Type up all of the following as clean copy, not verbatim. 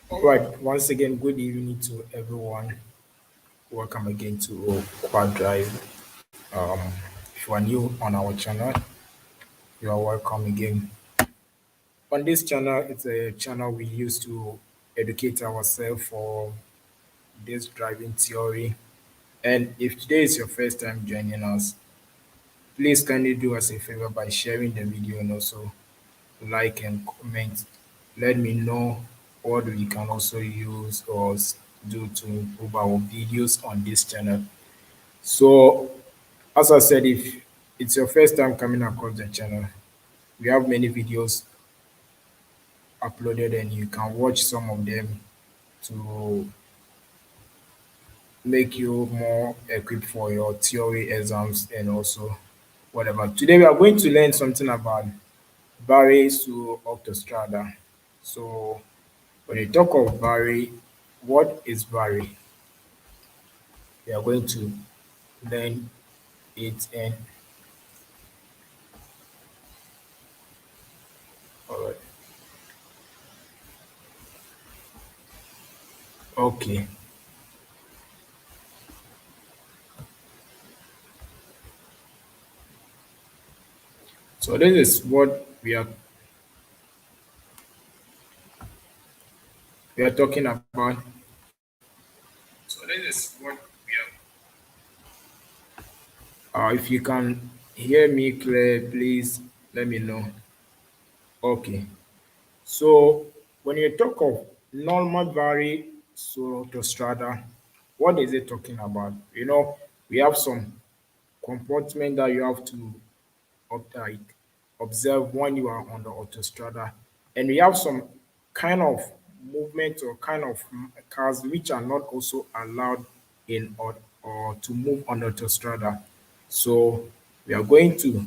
All right, once again, good evening to everyone. Welcome again to Quad Drive. Um, if you are new on our channel, you are welcome again. On this channel, it's a channel we use to educate ourselves for this driving theory. And if today is your first time joining us, please kindly do us a favor by sharing the video and also like and comment. Let me know what we can also use or do to improve our videos on this channel. So, as I said, if it's your first time coming across the channel, we have many videos uploaded and you can watch some of them to make you more equipped for your theory exams and also whatever. Today we are going to learn something about Barry to Autostrada. So when you talk of Barry, what is Barry? We are going to learn it and all right. Okay. So this is what we are talking about. So this is what we are. If you can hear me clear, please let me know. Okay. So when you talk of normal vary autostrada, what is it talking about? We have some comportment that you have to like observe when you are on the autostrada, and we have some kind of movement or kind of cars which are not also allowed in or to move on the autostrada. So we are going to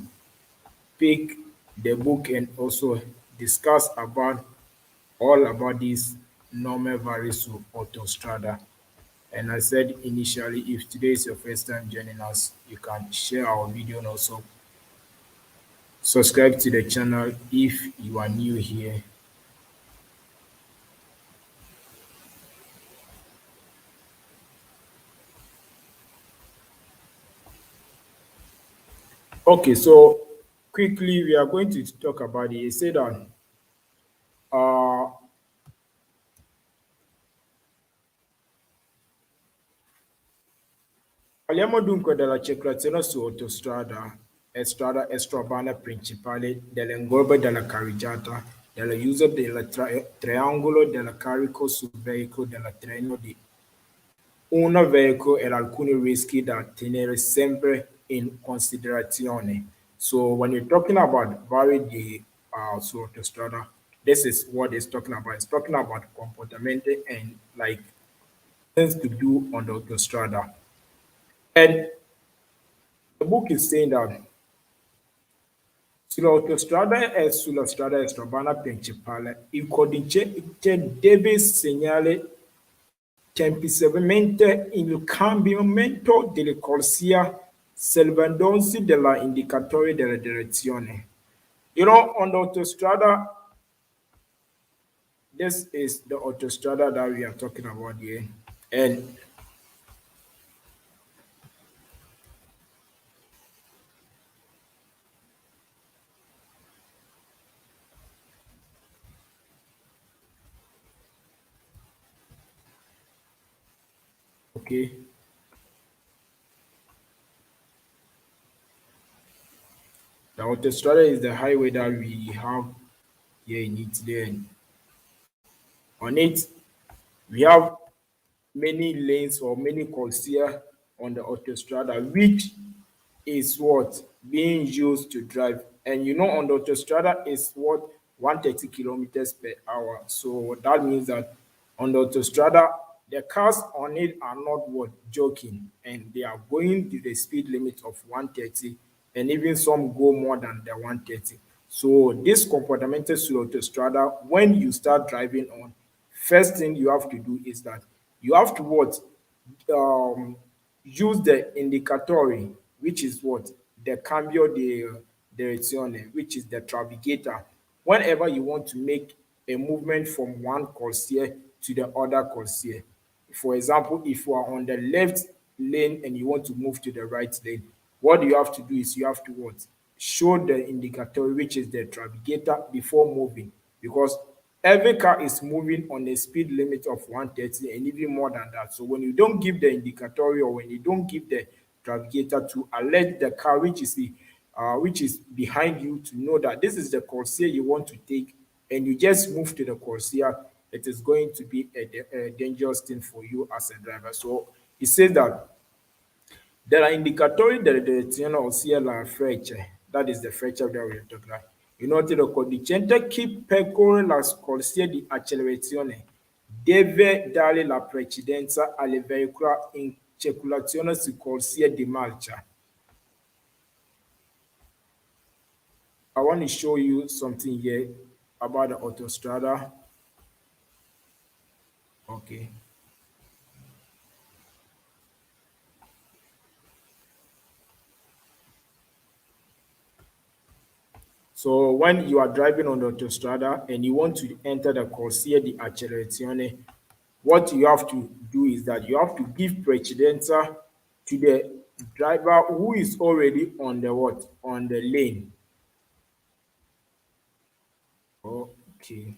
pick the book and also discuss about all about this normal varies to autostrada. And I said initially, if today is your first time joining us, you can share our video and also subscribe to the channel if you are new here. Okay, so quickly we are going to talk about it. It said that uh, parliamo dunque della circolazione su autostrada e strada extraurbana principale dell'ingorgo della carreggiata, dell'uso del triangolo del carico sul veicolo del treno di un veicolo e alcuni rischi da tenere sempre in considerazione. So when you're talking about vary the su autostrada, this is what it's talking about. It's talking about comportamenti and like things to do on the autostrada. And the book is saying that sull'autostrada e sulla strada extraurbana principale il conducente deve segnare tempestivamente il cambiamento della corsia servendosi degli indicatori della direzione. On the autostrada, this is the autostrada that we are talking about here. And okay, the autostrada is the highway that we have here in Italy. And on it, we have many lanes or many corsia on the autostrada, which is what being used to drive. And on the autostrada is what 130 kilometers per hour. So that means that on the autostrada, the cars on it are not what joking, and they are going to the speed limit of 130, and even some go more than the 130. So this comportamental sulle autostrada, when you start driving on, first thing you have to do is that you have to what um, use the indicatori, which is what the cambio de direzione, which is the navigator. Whenever you want to make a movement from one corsia to the other corsia. For example, if you are on the left lane and you want to move to the right lane, what you have to do is you have to what? Show the indicator, which is the navigator, before moving, because every car is moving on a speed limit of 130 and even more than that. So when you don't give the indicator or when you don't give the navigator to alert the car which is behind you to know that this is the corsia you want to take, and you just move to the corsia, it is going to be a dangerous thing for you as a driver. So it says that della indicatori della direzione, ossia la frecce, that is the frecce that we're talking about. Inoltre il conducente chi percorre la corsia di accelerazione deve dare la precedenza alle veicoli in circolazione su corsia di marcia. I want to show you something here about the autostrada. Okay. So when you are driving on the autostrada and you want to enter the corsia di accelerazione, what you have to do is that you have to give precedenza to the driver who is already on the what? On the lane. Okay.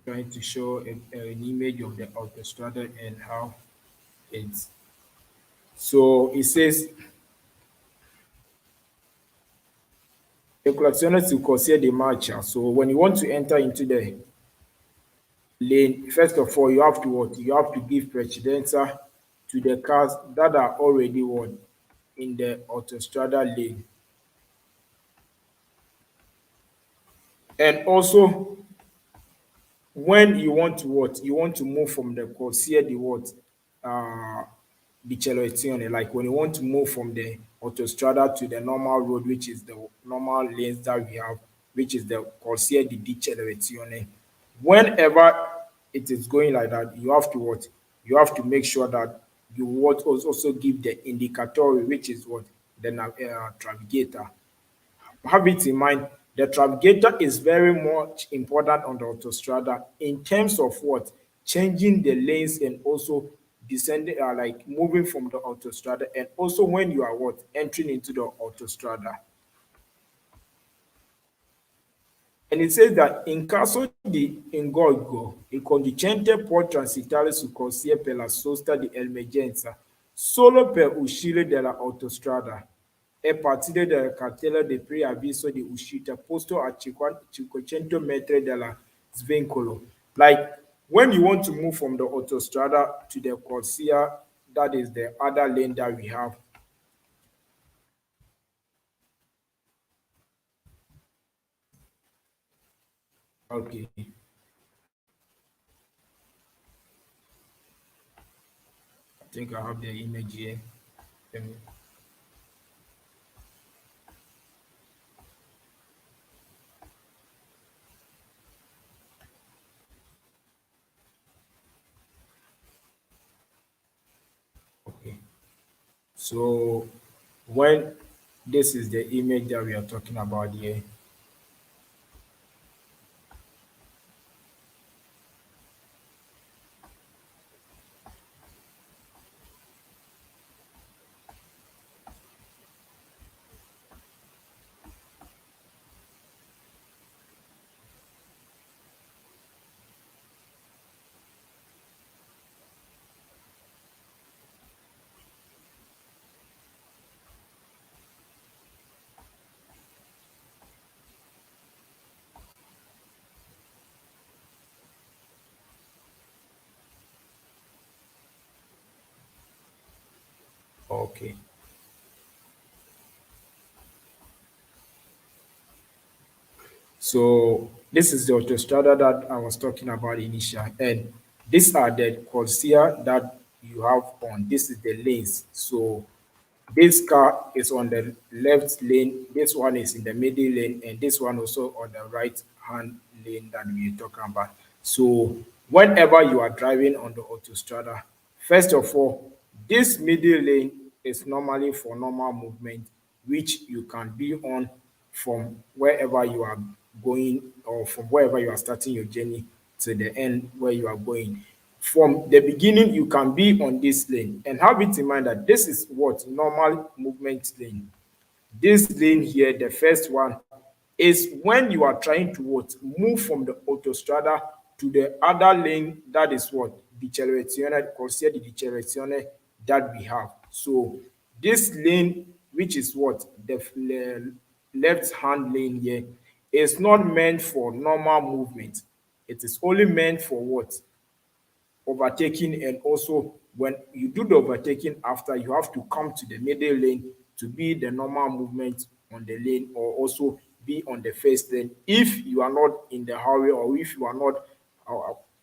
Trying to show an image of the autostrada and how it's. So it says circolazione su corsia di marcia. So when you want to enter into the lane, first of all, you have to what? You have to give precedenza to the cars that are already what? In the autostrada lane. And also, when you want to what? You want to move from the corsia di what? The Celestione, like when you want to move from the autostrada to the normal road, which is the normal lanes that we have, which is the corsia di Celestione. Whenever it is going like that, you have to what? You have to make sure that you what also give the indicatori, which is what? The navigator. Have it in mind, the navigator is very much important on the autostrada in terms of what? Changing the lanes and also descending, like moving from the autostrada, and also when you are what? Entering into the autostrada. And it says that in caso di ingorgo, il conducente può transitare su corsia per la sosta di emergenza solo per uscire dalla autostrada e partire dal cartello di preavviso di uscita posto a 500 metri dalla svincolo. Like when you want to move from the autostrada to the corsia, that is the other lane that we have. Okay. I think I have the image here. Let me- Okay. So when this is the image that we are talking about here. Okay. So this is the autostrada that I was talking about initially, and these are the corsia that you have on. This is the lanes. So this car is on the left lane, this one is in the middle lane, and this one also on the right hand lane that we're talking about. So whenever you are driving on the autostrada, first of all, this middle lane is normally for normal movement, which you can be on from wherever you are going or from wherever you are starting your journey to the end where you are going. From the beginning, you can be on this lane and have it in mind that this is what normal movement lane. This lane here, the first one, is when you are trying to what move from the autostrada to the other lane. That is what decelerazione, corsia di decelerazione that we have. So this lane, which is what the left hand lane here, is not meant for normal movement. It is only meant for what overtaking, and also when you do the overtaking after, you have to come to the middle lane to be the normal movement on the lane, or also be on the first lane if you are not in the hurry, or if you are not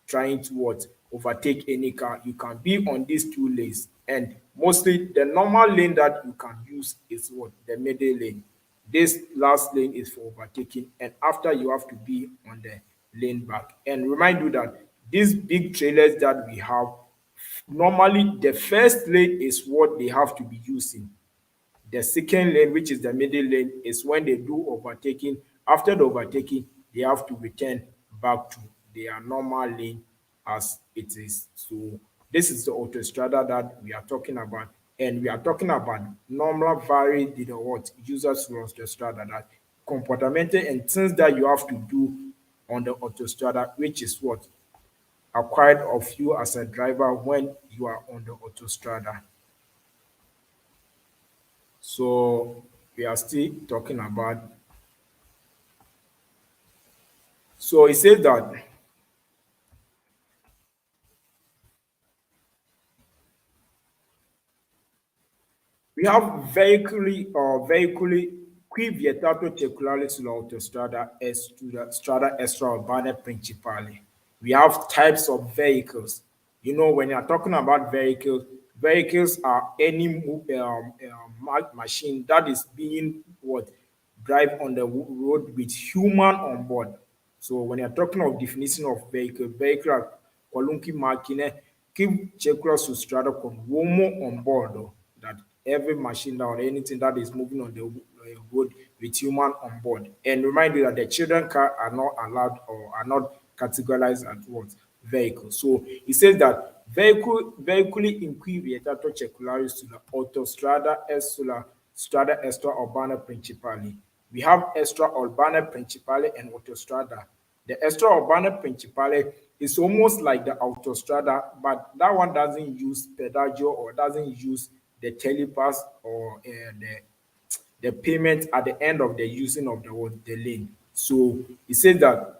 trying to what overtake any car. You can be on these two lanes, and mostly the normal lane that you can use is what the middle lane. This last lane is for overtaking, and after, you have to be on the lane back. And remind you that these big trailers that we have, normally the first lane is what they have to be using. The second lane, which is the middle lane, is when they do overtaking. After the overtaking, they have to return back to their normal lane as it is. So this is the autostrada that we are talking about. And we are talking about normal vary the what users from autostrada, that comportamenti and things that you have to do on the autostrada, which is what acquired of you as a driver when you are on the autostrada. So we are still talking about. So it says that we have veicoli qui vietato circolare sull'autostrada e sulla strada extraurbane principali. We have types of vehicles. You know, when you're talking about vehicles, vehicles are any machine that is being what drive on the road with human on board. So when you're talking of definition of vehicle, vehicle are qualunque macchine che circola su strada con uomo on board. That every machine or anything that is moving on the road with human on board. And remind you that the children car are not allowed or are not categorized as what vehicle. So it says that veicoli in cui vietato circolare sulla autostrada e sulla strada extraurbana principali. We have extraurbane principale and autostrada. The extraurbane principale is almost like the autostrada, but that one doesn't use pedaggio or doesn't use the telepass or the payment at the end of the using of the lane. So it says that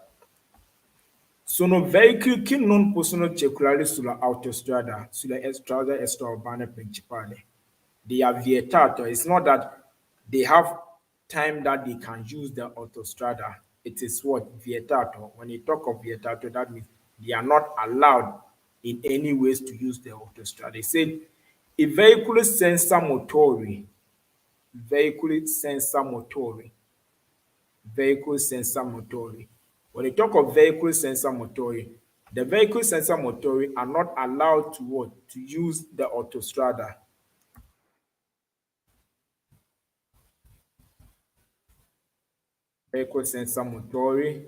sono veicoli che non possono circolare sulla autostrada, sulla strada extraurbana principale. They are vietato. It's not that they have time that they can use the autostrada. It is what vietato. When you talk of vietato, that means they are not allowed in any ways to use the autostrada. They say i veicoli senza motori, veicoli senza motori, vehicle sensor motori. When you talk of vehicle sensor motori, the vehicle sensor motori are not allowed to what? To use the autostrada. Vehicle sensor motori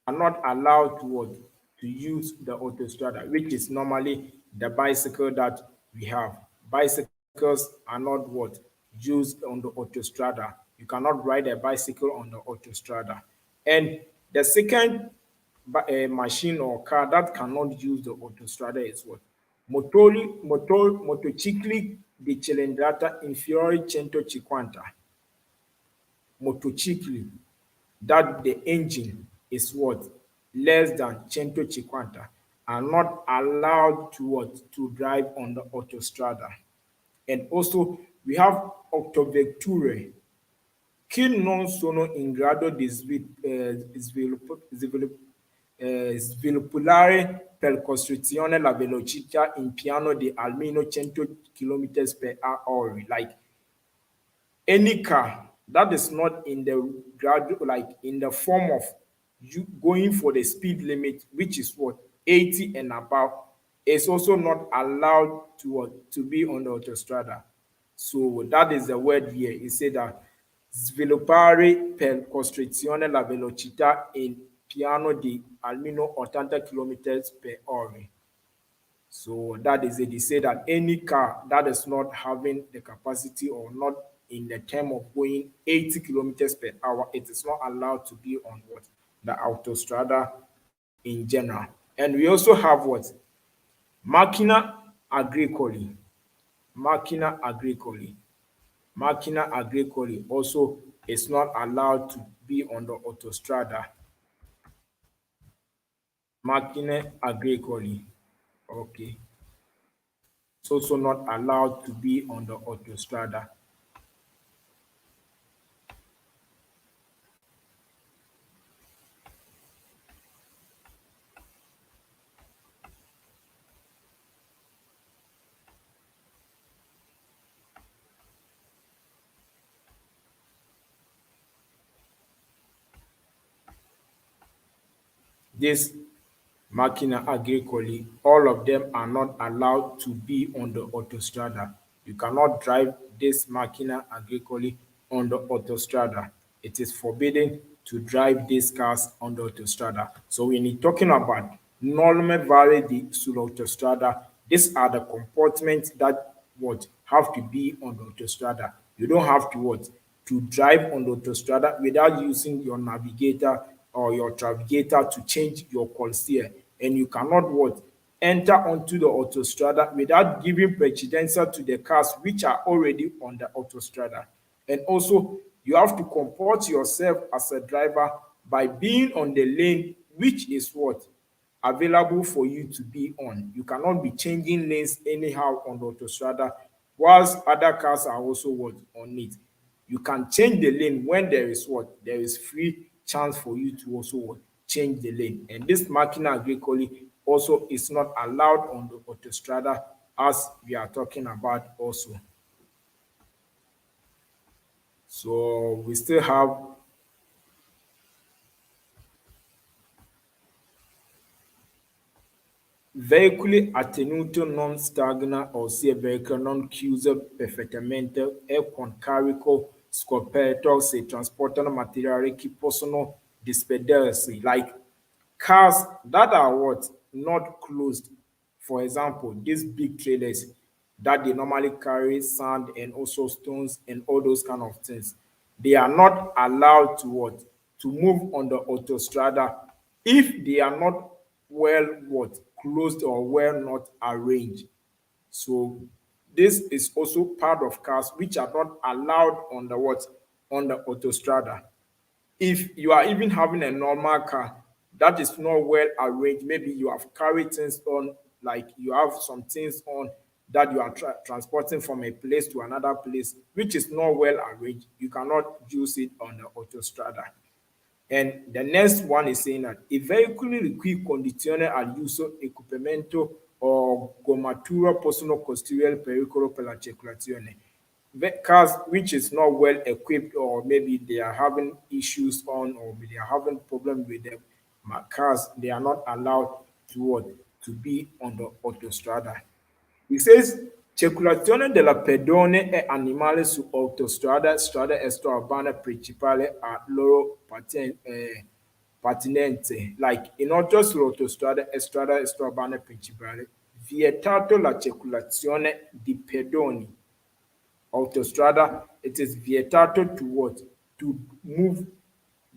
are not allowed to what? To use the autostrada, which is normally the bicycle that we have. Bicycles are not what? Used on the autostrada. You cannot ride a bicycle on the autostrada. And the second machine or car that cannot use the autostrada is what? Motocicli di cilindrata inferiore 150. Motocicli, that the engine is what? Less than 150, are not allowed to what? To drive on the autostrada. And also we have autovetture che non sono in grado di sviluppare per costruzione la velocità in piano di almeno 100 km per hour. Like any car that is not in the gradual, like in the form of you going for the speed limit, which is what 80 and above, is also not allowed to be on the autostrada. So that is the word here. It said that sviluppare per costrizione la velocità in piano di almeno 80 kilometers per ora. So that is it. They say that any car that is not having the capacity or not in the term of going 80 kilometers per hour, it is not allowed to be on what? The autostrada in general. And we also have what? Macchina agricoli. Macchina agricoli. Macchina agricoli also is not allowed to be on the autostrada. Macchine agricoli. Okay. It's also not allowed to be on the autostrada. This Macchina agricoli, all of them are not allowed to be on the autostrada. You cannot drive this Macchina agricoli on the autostrada. It is forbidden to drive these cars on the autostrada. So when you're talking about norme varie sull'autostrada, these are the comportments that what have to be on the autostrada. You don't have to what to drive on the autostrada without using your navigator or your navigator to change your corsia, and you cannot what enter onto the autostrada without giving precedence to the cars which are already on the autostrada. And also you have to comport yourself as a driver by being on the lane which is what available for you to be on. You cannot be changing lanes anyhow on the autostrada whilst other cars are also what on it. You can change the lane when there is what there is free chance for you to also what change the lane. And this Macchina agricoli also is not allowed on the autostrada as we are talking about also. So we still have veicoli a tenuto non stagna, ossia veicolo non chiuso perfettamente e con carico scoperto se trasportano materiali che possono disperdersi, like cars that are what not closed. For example, these big trailers that they normally carry sand and also stones and all those kind of things, they are not allowed to what to move on the autostrada if they are not well what closed or well not arranged. So this is also part of cars which are not allowed on the what on the autostrada. If you are even having a normal car that is not well arranged, maybe you have carried things on, like you have some things on that you are transporting from a place to another place, which is not well arranged, you cannot use it on the autostrada. And the next one is saying that i veicoli di cui condizione all'uso equipamento o gommatura possono costituire pericolo per la circolazione. Cars which is not well equipped, or maybe they are having issues on, or they are having problem with them, cars, they are not allowed to what to be on the autostrada. It says circolazione della pedone e animale su autostrada, strade extraurbane principali a loro patinenze. Like in auto sull'autostrada e strada extraurbane principali, vietato la circolazione di pedoni. Autostrada, it is vietato to what? To move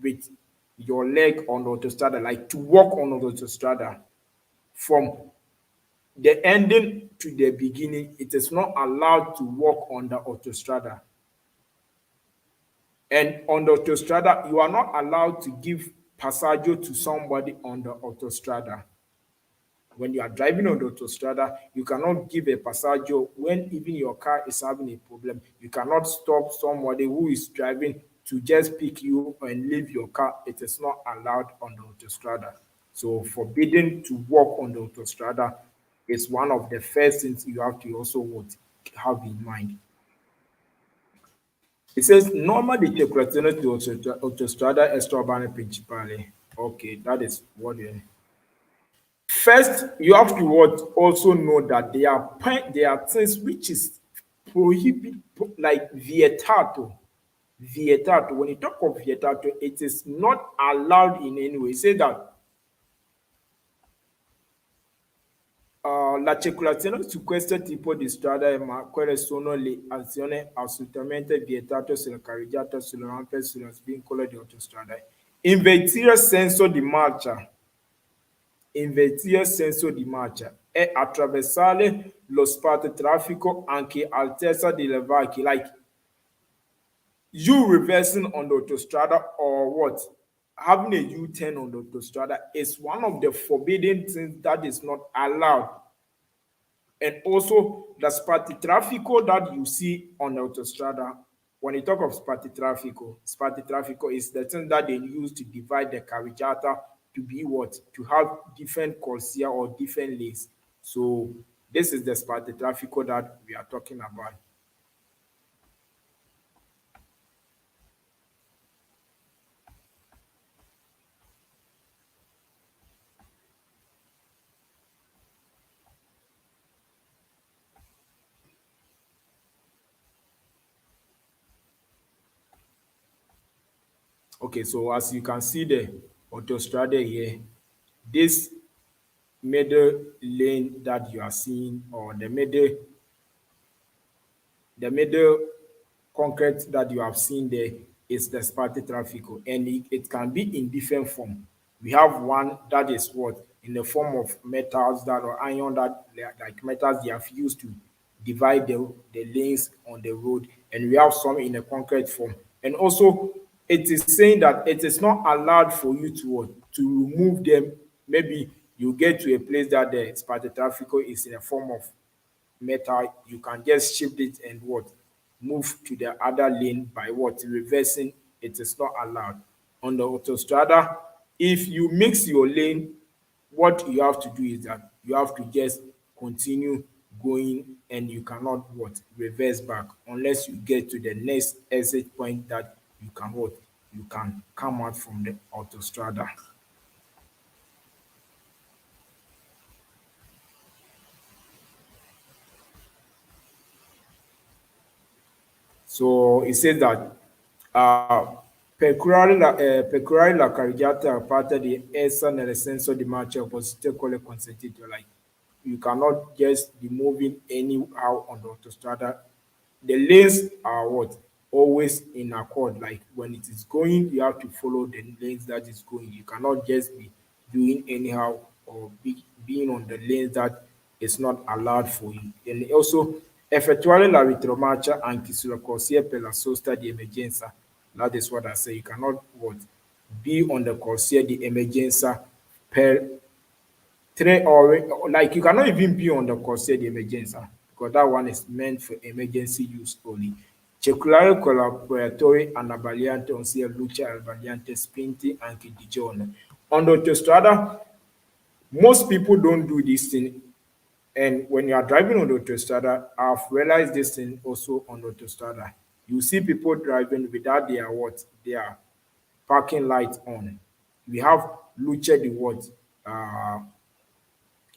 with your leg on the autostrada, like to walk on the autostrada from the ending to the beginning. It is not allowed to walk on the autostrada. And on the autostrada, you are not allowed to give passaggio to somebody on the autostrada. When you are driving on the autostrada, you cannot give a passaggio when even your car is having a problem. You cannot stop somebody who is driving to just pick you and leave your car. It is not allowed on the autostrada. So forbidden to walk on the autostrada is one of the first things you have to also have in mind. It says normally circolazione di autostrada extraurbane principali. Okay, that is what you. First, you have to what also know that there are things which is prohibit like vietato. Vietato. When you talk of vietato, it is not allowed in any way. Say that la circolazione su questo tipo di strada è ma quelle sono le azioni assolutamente vietate sulla carreggiata, sulle rampe, sulla svincolo di autostrada. Invertire senso di marcia. Invertire senso di marcia e attraversare lo spazio traffico anche a altezza di levati. Like you reversing on the autostrada or what? Having a U-turn on the autostrada is one of the forbidden things that is not allowed. And also the spartitraffico that you see on the autostrada. When you talk of spartitraffico is the thing that they use to divide the carreggiata to be what? To have different corsia or different lanes. So this is the spartitraffico that we are talking about. Okay, so as you can see the autostrada here, this middle lane that you are seeing, or the middle concrete that you have seen there is the spartan traffic, and it can be in different form. We have one that is what in the form of metals that or iron that like metals they have used to divide the lanes on the road, and we have some in a concrete form. And also it is saying that it is not allowed for you to to remove them. Maybe you get to a place that the spartan traffic is in a form of metal, you can just shift it and what move to the other lane by what reversing. It is not allowed on the autostrada. If you mix your lane, what you have to do is that you have to just continue going, and you cannot what reverse back unless you get to the next exit point that you can what you can come out from the autostrada. So it says that peculiare la carreggiata a parte di essa nel senso di marcia opposto con le consentito. Like you cannot just be moving anyhow on the autostrada. The lanes are what always in accord. Like when it is going, you have to follow the lanes that is going. You cannot just be doing anyhow or being on the lanes that is not allowed for you. And also effettuare la retromarcia anche sulla corsia per la sosta di emergenza. That is what I say. You cannot what be on the corsia di emergenza per three, or like you cannot even be on the corsia di emergenza because that one is meant for emergency use only. Circolare collaboratori anabbagliante ossia luce abbagliante spinti anche di giorno. On the autostrada, most people don't do this thing. And when you are driving on the autostrada, I've realized this thing also on the autostrada. You see people driving without their what? Their parking lights on. We have luce the what?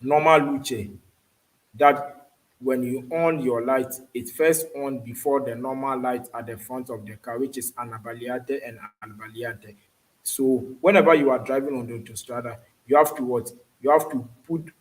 Normal luce that when you on your light, it first on before the normal light at the front of the car, which is anabaliate and albaliate. So whenever you are driving on the autostrada, you have to what? You have to put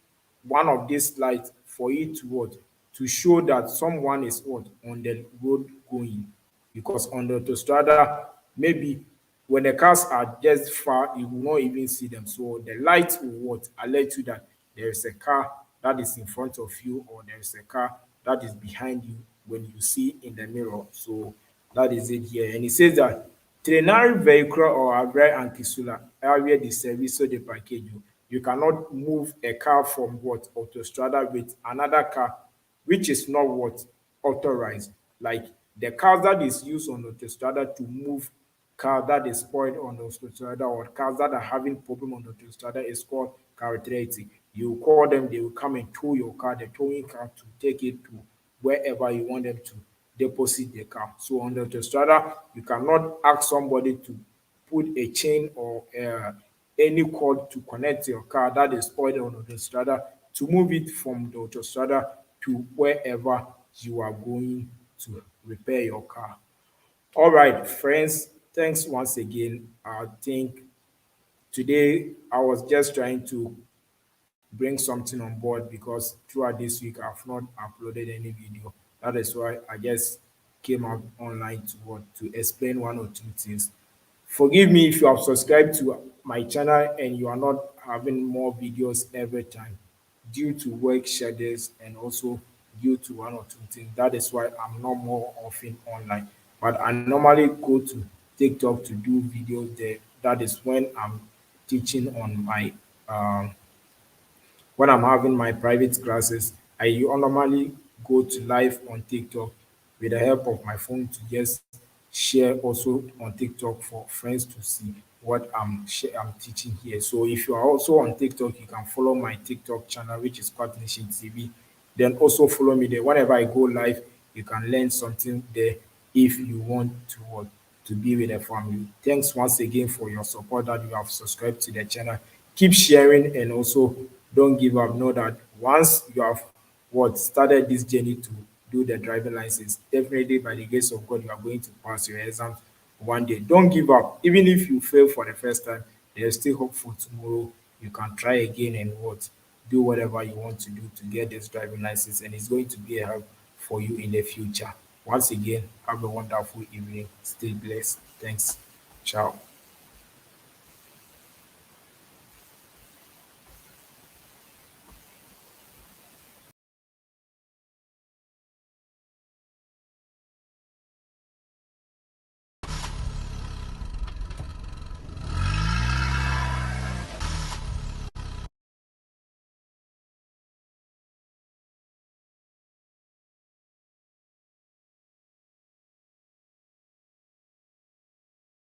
one of these lights for it to what? To show that someone is what? On the road going. Because on the autostrada, maybe when the cars are just far, you will not even see them. So the light will what alert you that there is a car that is in front of you, or there is a car that is behind you when you see in the mirror. So that is it here. And it says that trainare veicolo or avrai anche sulla area di servizio di parcheggio. You cannot move a car from what autostrada with another car which is not what authorized. Like the car that is used on autostrada to move car that is spoiled on the autostrada, or cars that are having problem on the autostrada, is called characteristic. You call them, they will come and tow your car, the towing car, to take it to wherever you want them to. deposit the car. So on the autostrada, you cannot ask somebody to put a chain or any cord to connect your car that is spoiled on the autostrada to move it from the autostrada to wherever you are going to repair your car. All right, friends, thanks once again. I think today I was just trying to bring something on board because throughout this week I've not uploaded any video. That is why I just came out online to what to explain one or two things. Forgive me if you have subscribed to my channel and you are not having more videos every time due to work schedules and also due to one or two things. That is why I'm not more often online. But I normally go to TikTok to do videos there. That is when I'm teaching on my when I'm having my private classes, I normally go to live on TikTok with the help of my phone to just share also on TikTok for friends to see what I'm teaching here. So if you are also on TikTok, you can follow my TikTok channel, which is Nation TV. Then also follow me there. Whenever I go live, you can learn something there if you want to be with the family. Thanks once again for your support that you have subscribed to the channel. Keep sharing and also don't give up. Know that once you have started this journey to do the driving license, definitely by the grace of God, you are going to pass your exam one day. Don't give up. Even if you fail for the first time, there's still hope for tomorrow. You can try again and do whatever you want to do to get this driving license, and it's going to be a help for you in the future. Once again, have a wonderful evening. Stay blessed. Thanks. Ciao.